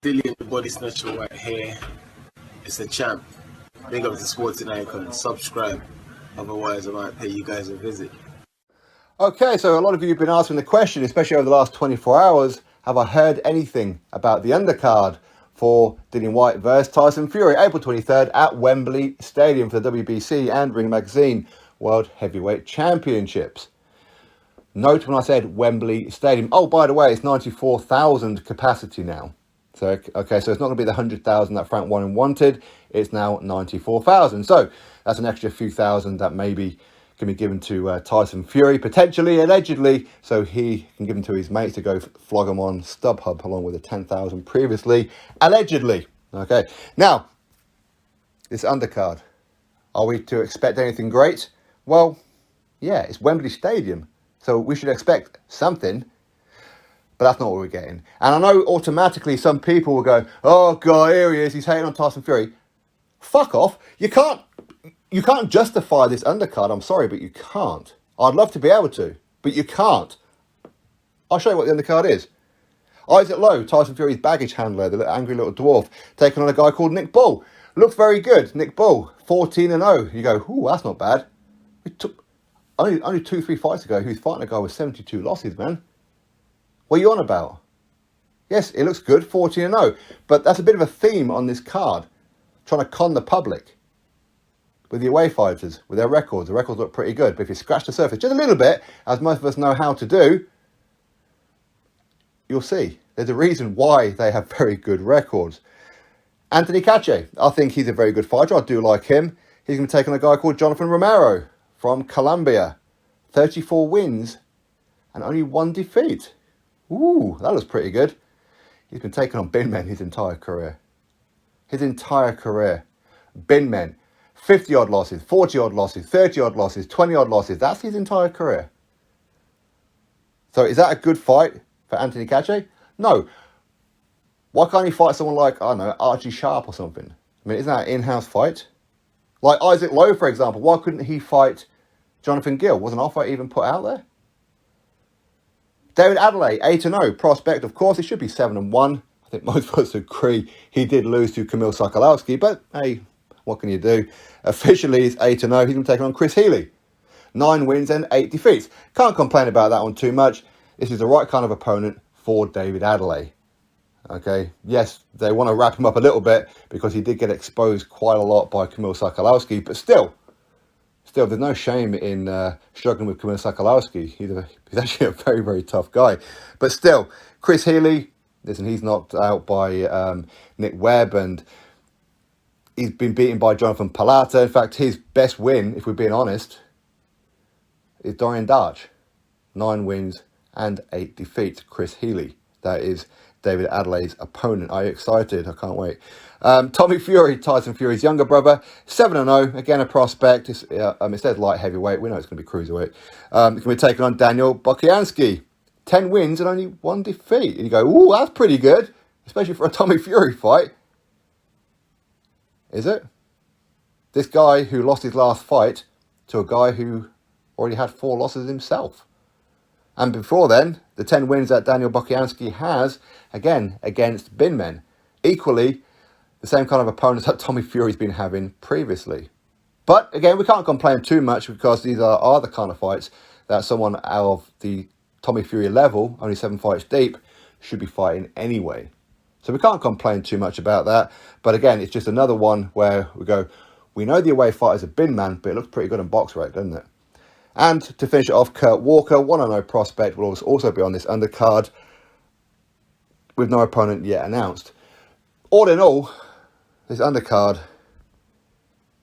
Dillian the Body Snatcher right here. It's a champ. Big up to Sporting Icon. Subscribe. Otherwise, I might pay you guys a visit. Okay, so a lot of you have been asking the question, especially over the last 24 hours, have I heard anything about the undercard for Dillian Whyte versus Tyson Fury, April 23rd at Wembley Stadium for the WBC and Ring Magazine World Heavyweight Championships. Note when I said Wembley Stadium. Oh, by the way, it's 94,000 capacity now. So, okay, so it's not going to be the 100,000 that Frank Warren wanted. It's now 94,000. So that's an extra few thousand that maybe can be given to Tyson Fury, potentially, allegedly, so he can give them to his mates to go flog them on StubHub, along with the 10,000 previously, allegedly. Okay, now, this undercard, are we to expect anything great? Well, yeah, it's Wembley Stadium, so we should expect something. But that's not what we're getting. And I know automatically some people will go, oh God, here he is, he's hating on Tyson Fury. Fuck off. You can't justify this undercard. I'm sorry, but you can't. I'd love to be able to, but you can't. I'll show you what the undercard is. Isaac Lowe, Tyson Fury's baggage handler, the angry little dwarf, taking on a guy called Nick Bull. Looks very good. Nick Bull, 14-0. You go, ooh, that's not bad. It took only 2-3 fights ago, he was fighting a guy with 72 losses, man. What are you on about? Yes, it looks good, 14-0. But that's a bit of a theme on this card. Trying to con the public with the away fighters, with their records. The records look pretty good. But if you scratch the surface just a little bit, as most of us know how to do, you'll see. There's a reason why they have very good records. Anthony Caceres, I think he's a very good fighter. I do like him. He's going to take on a guy called Jonathan Romero from Colombia. 34 wins and only 1 defeat. Ooh, that looks pretty good. He's been taking on bin men his entire career. His entire career. Bin men. 50-odd losses, 40-odd losses, 30-odd losses, 20-odd losses. That's his entire career. So is that a good fight for Anthony Caceres? No. Why can't he fight someone like, I don't know, Archie Sharp or something? I mean, isn't that an in-house fight? Like Isaac Lowe, for example. Why couldn't he fight Jonathan Gill? Wasn't an offer even put out there? David Adeleye, 8-0. Prospect, of course, it should be 7-1. I think most of us agree he did lose to Kamil Sokolowski, but hey, what can you do? Officially, he's 8-0. He's going to take on Chris Healy. 9 wins and 8 defeats. Can't complain about that one too much. This is the right kind of opponent for David Adeleye. Okay, yes, they want to wrap him up a little bit because he did get exposed quite a lot by Kamil Sokolowski, but still, there's no shame in struggling with Kamil Sokolowski. He's actually a very, very tough guy. But still, Chris Healy, listen, he's knocked out by Nick Webb, and he's been beaten by Jonathan Palata. In fact, his best win, if we're being honest, is Dorian Darch. 9 wins and 8 defeats. Chris Healy. That is David Adelaye's opponent. Are you excited? I can't wait. Tommy Fury, Tyson Fury's younger brother, 7-0. Again, a prospect. It says light heavyweight. We know it's going to be cruiserweight. It's going to be taking on Daniel Bukianski. 10 wins and only 1 defeat. And you go, ooh, that's pretty good. Especially for a Tommy Fury fight. Is it? This guy who lost his last fight to a guy who already had 4 losses himself. And before then, the 10 wins that Daniel Bukianski has, again, against bin men. Equally, the same kind of opponents that Tommy Fury's been having previously. But, again, we can't complain too much because these are the kind of fights that someone out of the Tommy Fury level, only 7 fights deep, should be fighting anyway. So we can't complain too much about that. But, again, it's just another one where we go, we know the away fighter's a bin man, but it looks pretty good on BoxRec, doesn't it? And to finish it off, Kurt Walker, 1-0 prospect, will also be on this undercard with no opponent yet announced. All in all, this undercard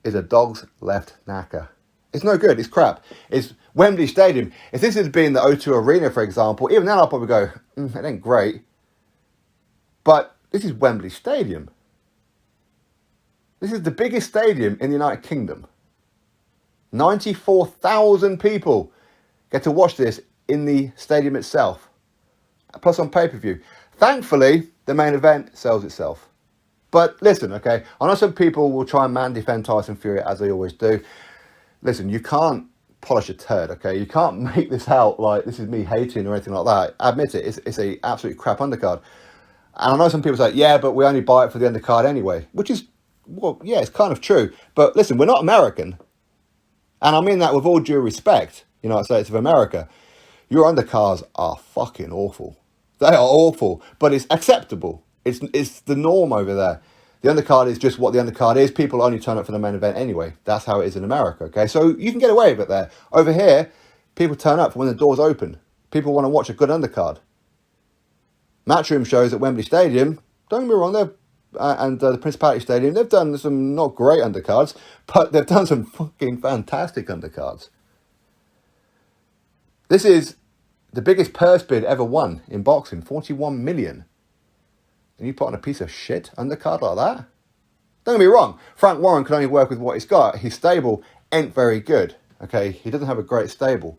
is a dog's left knacker. It's no good. It's crap. It's Wembley Stadium. If this had been the O2 Arena, for example, even then I'll probably go, it ain't great. But this is Wembley Stadium. This is the biggest stadium in the United Kingdom. 94,000 people get to watch this in the stadium itself, plus on pay-per-view. Thankfully, the main event sells itself. But listen, okay, I know some people will try and man-defend Tyson Fury, as they always do. Listen, you can't polish a turd, okay? You can't make this out like this is me hating or anything like that. I admit it, it's a absolutely crap undercard. And I know some people say, yeah, but we only buy it for the undercard anyway, which is, well, yeah, it's kind of true. But listen, we're not American. And I mean that with all due respect, United States of America. Your undercards are fucking awful. They are awful, but it's acceptable. It's the norm over there. The undercard is just what the undercard is. People only turn up for the main event anyway. That's how it is in America, okay? So you can get away with it there. Over here, people turn up when the doors open. People want to watch a good undercard. Matchroom shows at Wembley Stadium, don't get me wrong, and the Principality Stadium, they've done some not great undercards, but they've done some fucking fantastic undercards. This is the biggest purse bid ever won in boxing, 41 million. And you put on a piece of shit undercard like that? Don't get me wrong, Frank Warren can only work with what he's got. His stable ain't very good, okay? He doesn't have a great stable.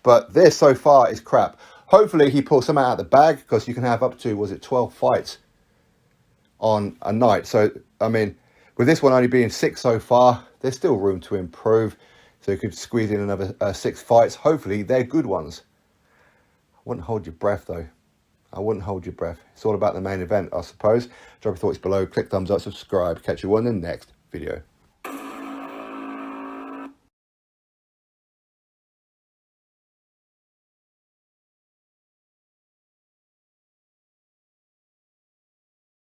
But this so far is crap. Hopefully he pulls some out of the bag, because you can have up to, 12 fights on a night. So, I mean, with this one only being 6 so far, there's still room to improve. So you could squeeze in another 6 fights. Hopefully they're good ones. I wouldn't hold your breath though. I wouldn't hold your breath. It's all about the main event, I suppose. Drop your thoughts below, click thumbs up, subscribe. Catch you on the next video.